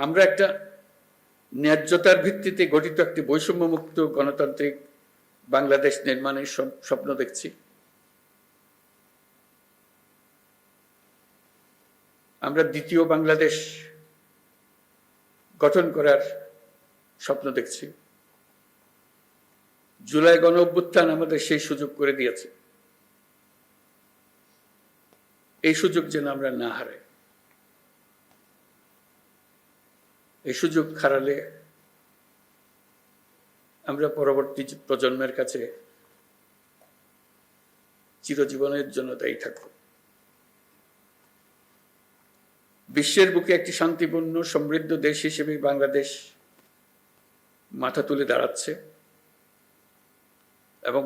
আমরা একটা ন্যায্যতার ভিত্তিতে গঠিত একটি বৈষম্যমুক্ত গণতান্ত্রিক বাংলাদেশ নির্মাণের স্বপ্ন দেখছি। আমরা দ্বিতীয় বাংলাদেশ গঠন করার স্বপ্ন দেখছি। জুলাই গণ অভ্যুত্থান আমাদের সেই সুযোগ করে দিয়েছে। এই সুযোগ যেন আমরা না হারাই। এই সুযোগ হারালে আমরা পরবর্তী প্রজন্মের কাছে চিরজীবনের জন্য দায়ী থাকব। বিশ্বের বুকে একটি শান্তিপূর্ণ সমৃদ্ধ দেশ হিসেবে বাংলাদেশ মাথা তুলে দাঁড়াচ্ছে এবং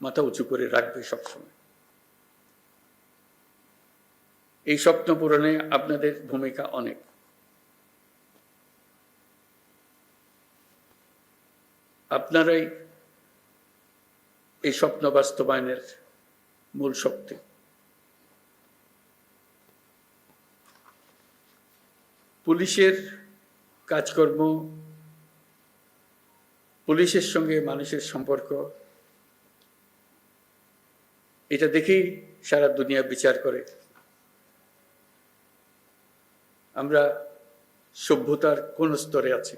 মাথা উঁচু করে রাখবে সবসময়। এই স্বপ্ন পূরণে আপনাদের ভূমিকা অনেক। আপনারাই এই স্বপ্ন বাস্তবায়নের মূল শক্তি। পুলিশের কাজকর্ম, পুলিশের সঙ্গে মানুষের সম্পর্ক, এটা দেখেই সারা দুনিয়া বিচার করে আমরা সভ্যতার কোন স্তরে আছি।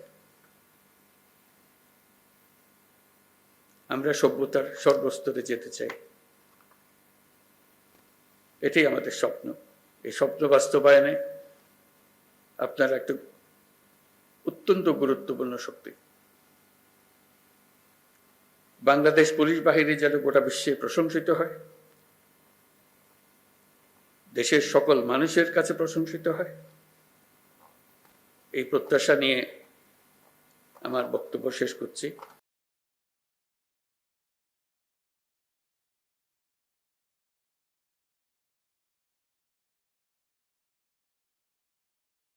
আমরা সভ্যতার সর্বস্তরে যেতে চাই। এটাই আমাদের স্বপ্ন। এই স্বপ্ন বাস্তবায়নে আপনারা একটা অত্যন্ত গুরুত্বপূর্ণ শক্তি। বাংলাদেশ পুলিশ বাহিনী যেন গোটা বিশ্বে প্রশংসিত হয়, দেশের সকল মানুষের কাছে প্রশংসিত হয়, এই প্রত্যাশা নিয়ে আমার বক্তব্য শেষ করছি।